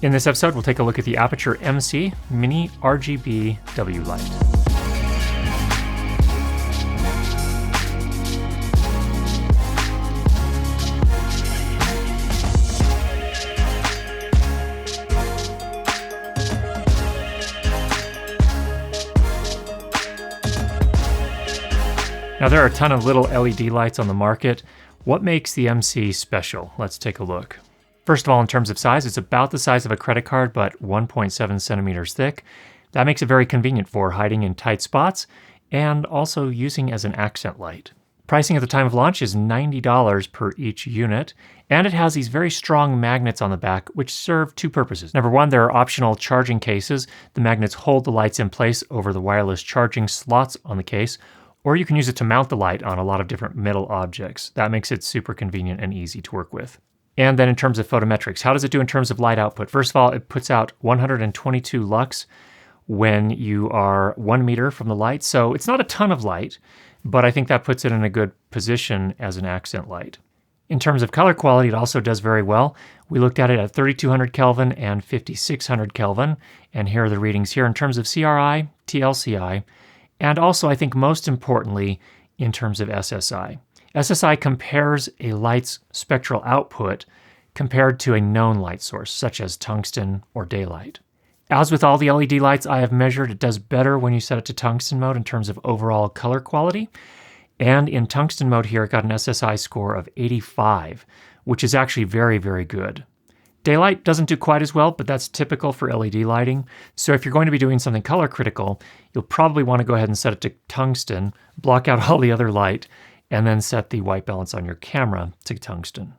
In this episode, we'll take a look at the Aputure MC Mini RGBW light. Now there are a ton of little LED lights on the market. What makes the MC special? Let's take a look. First of all, in terms of size, it's about the size of a credit card, but 1.7 centimeters thick. That makes it very convenient for hiding in tight spots and also using as an accent light. Pricing at the time of launch is $90 per each unit, and it has these very strong magnets on the back, which serve two purposes. Number one, there are optional charging cases. The magnets hold the lights in place over the wireless charging slots on the case, or you can use it to mount the light on a lot of different metal objects. That makes it super convenient and easy to work with. And then in terms of photometrics, how does it do in terms of light output? First of all, it puts out 122 lux when you are 1 meter from the light. So it's not a ton of light, but I think that puts it in a good position as an accent light. In terms of color quality, it also does very well. We looked at it at 3200 Kelvin and 5600 Kelvin, and here are the readings here in terms of CRI, TLCI, and also, I think most importantly, in terms of SSI. SSI compares a light's spectral output compared to a known light source, such as tungsten or daylight. As with all the LED lights I have measured, it does better when you set it to tungsten mode in terms of overall color quality. And in tungsten mode here, it got an SSI score of 85, which is actually very, very good. Daylight doesn't do quite as well, but that's typical for LED lighting. So if you're going to be doing something color critical, you'll probably want to go ahead and set it to tungsten, block out all the other light, and then set the white balance on your camera to tungsten.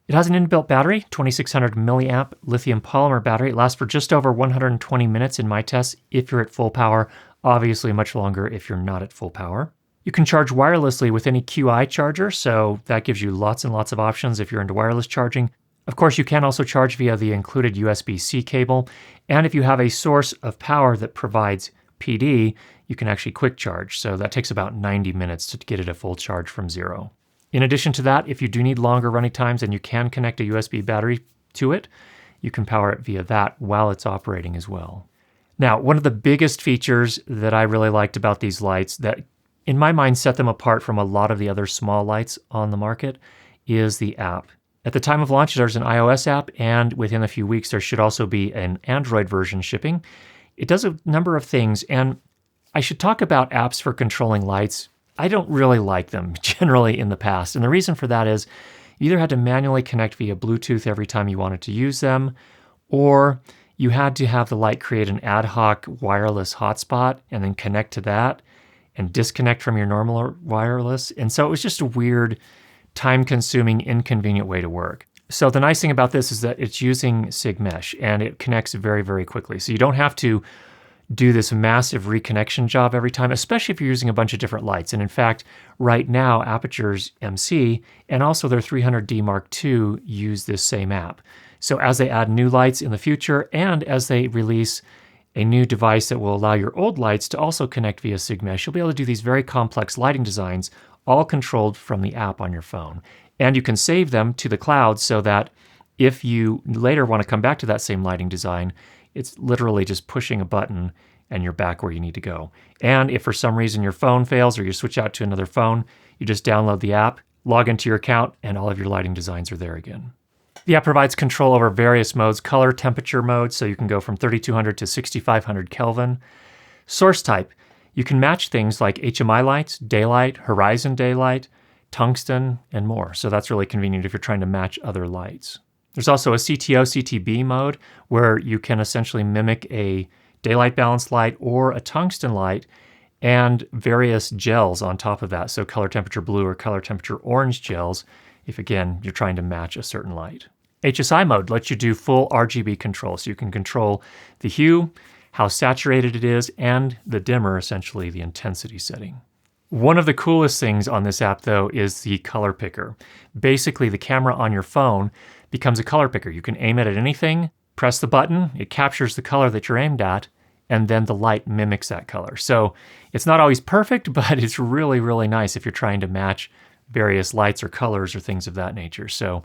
It has an inbuilt battery, 2600 milliamp lithium polymer battery. It lasts for just over 120 minutes in my tests if you're at full power, obviously much longer if you're not at full power. You can charge wirelessly with any QI charger, so that gives you lots and lots of options if you're into wireless charging. Of course, you can also charge via the included USB-C cable, and if you have a source of power that provides PD, you can actually quick charge, so that takes about 90 minutes to get it a full charge from zero. In addition to that, if you do need longer running times and you can connect a USB battery to it, you can power it via that while it's operating as well. Now, one of the biggest features that I really liked about these lights that in my mind set them apart from a lot of the other small lights on the market is the app. At the time of launch, there's an iOS app, and within a few weeks, there should also be an Android version shipping. It does a number of things, and I should talk about apps for controlling lights. I don't really like them generally in the past, and the reason for that is you either had to manually connect via Bluetooth every time you wanted to use them, or you had to have the light create an ad hoc wireless hotspot and then connect to that and disconnect from your normal wireless. And so it was just a weird, time-consuming, inconvenient way to work. So the nice thing about this is that it's using SIG mesh and it connects very, very quickly. So you don't have to do this massive reconnection job every time, especially if you're using a bunch of different lights. And in fact, right now, Aputure's MC and also their 300D Mark II use this same app. So as they add new lights in the future and as they release a new device that will allow your old lights to also connect via SIG mesh, you'll be able to do these very complex lighting designs all controlled from the app on your phone. And you can save them to the cloud so that if you later want to come back to that same lighting design, it's literally just pushing a button and you're back where you need to go. And if for some reason your phone fails or you switch out to another phone, you just download the app, log into your account, and all of your lighting designs are there again. The app provides control over various modes, color, temperature modes, so you can go from 3200 to 6500 Kelvin. Source type. You can match things like HMI lights, daylight, horizon daylight, tungsten, and more. So that's really convenient if you're trying to match other lights. There's also a CTO, CTB mode where you can essentially mimic a daylight balanced light or a tungsten light and various gels on top of that. So color temperature blue or color temperature orange gels if, again, you're trying to match a certain light. HSI mode lets you do full RGB control. So you can control the hue, how saturated it is, and the dimmer, essentially the intensity setting. One of the coolest things on this app, though, is the color picker. Basically, the camera on your phone becomes a color picker. You can aim it at anything, press the button, it captures the color that you're aimed at, and then the light mimics that color. So it's not always perfect, but it's really, really nice if you're trying to match various lights or colors or things of that nature. So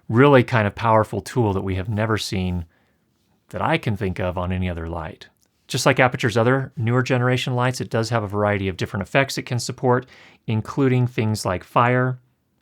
really kind of powerful tool that we have never seen that I can think of on any other light. Just like Aputure's other newer generation lights, it does have a variety of different effects it can support, including things like fire,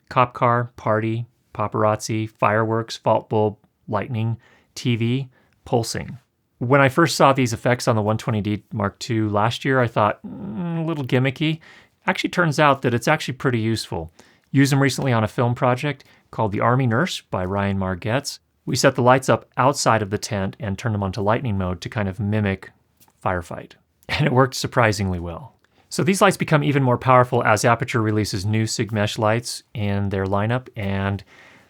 cop car, party, paparazzi, fireworks, fault bulb, lightning, TV, pulsing. When I first saw these effects on the 120D Mark II last year, I thought, a little gimmicky. Actually turns out that it's actually pretty useful. Used them recently on a film project called The Army Nurse by Ryan Margetts. We set the lights up outside of the tent and turned them onto lightning mode to kind of mimic firefight. And it worked surprisingly well. So these lights become even more powerful as Aputure releases new SIG-Mesh lights in their lineup, and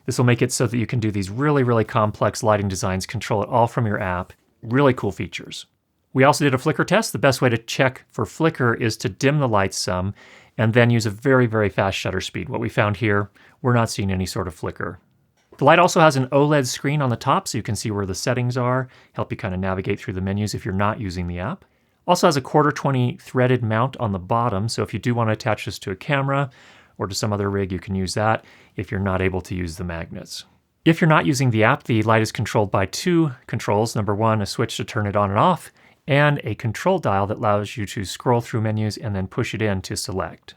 this will make it so that you can do these really, really complex lighting designs, control it all from your app. Really cool features. We also did a flicker test. The best way to check for flicker is to dim the lights some and then use a very, very fast shutter speed. What we found here, we're not seeing any sort of flicker. The light also has an OLED screen on the top so you can see where the settings are, help you kind of navigate through the menus if you're not using the app. Also has a 1/4-20 threaded mount on the bottom, so if you do want to attach this to a camera or to some other rig, you can use that if you're not able to use the magnets. If you're not using the app, the light is controlled by two controls. Number one, a switch to turn it on and off, and a control dial that allows you to scroll through menus and then push it in to select.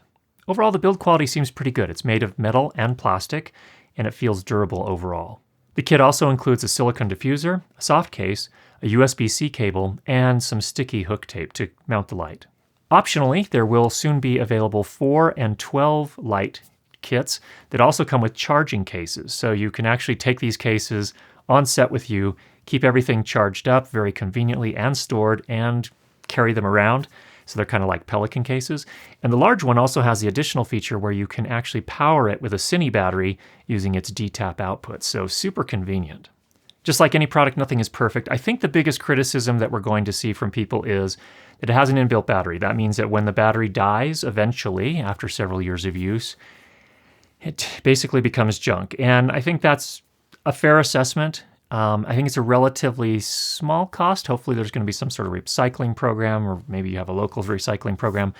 Overall, the build quality seems pretty good. It's made of metal and plastic, and it feels durable overall. The kit also includes a silicone diffuser, a soft case, a USB-C cable, and some sticky hook tape to mount the light. Optionally, there will soon be available 4 and 12 light kits that also come with charging cases. So you can actually take these cases on set with you, keep everything charged up very conveniently and stored, and carry them around. So they're kind of like Pelican cases. And the large one also has the additional feature where you can actually power it with a Cine battery using its D-tap output. So super convenient. Just like any product, nothing is perfect. I think the biggest criticism that we're going to see from people is that it has an inbuilt battery. That means that when the battery dies eventually, after several years of use, it basically becomes junk. And I think that's a fair assessment. I think it's a relatively small cost. Hopefully there's going to be some sort of recycling program, or maybe you have a local recycling program.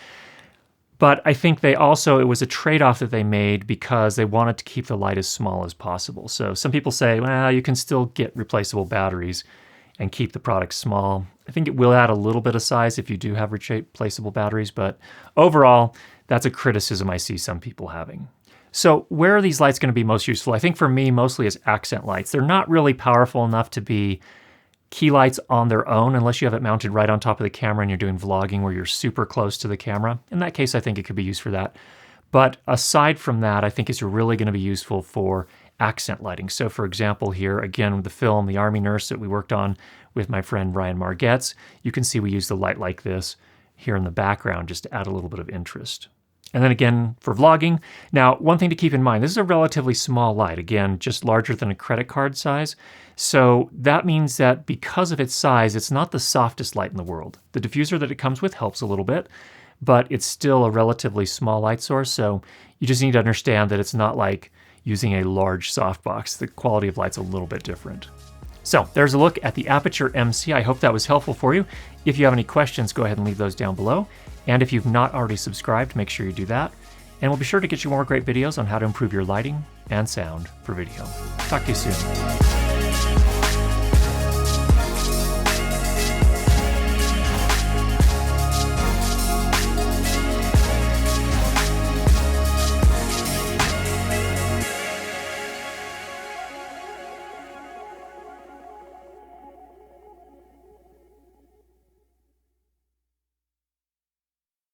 But I think it was a trade-off that they made because they wanted to keep the light as small as possible. So some people say, well, you can still get replaceable batteries and keep the product small. I think it will add a little bit of size if you do have replaceable batteries, but overall, that's a criticism I see some people having. So where are these lights going to be most useful? I think for me, mostly as accent lights. They're not really powerful enough to be key lights on their own unless you have it mounted right on top of the camera and you're doing vlogging where you're super close to the camera. In that case, I think it could be used for that. But aside from that, I think it's really going to be useful for accent lighting. So for example, here, again, with the film, The Army Nurse that we worked on with my friend Ryan Margetts, you can see we use the light like this here in the background just to add a little bit of interest. And then again, for vlogging. Now, one thing to keep in mind, this is a relatively small light, again, just larger than a credit card size. So that means that because of its size, it's not the softest light in the world. The diffuser that it comes with helps a little bit, but it's still a relatively small light source. So you just need to understand that it's not like using a large softbox. The quality of light's a little bit different. So there's a look at the Aputure MC. I hope that was helpful for you. If you have any questions, go ahead and leave those down below. And if you've not already subscribed, make sure you do that. And we'll be sure to get you more great videos on how to improve your lighting and sound for video. Talk to you soon.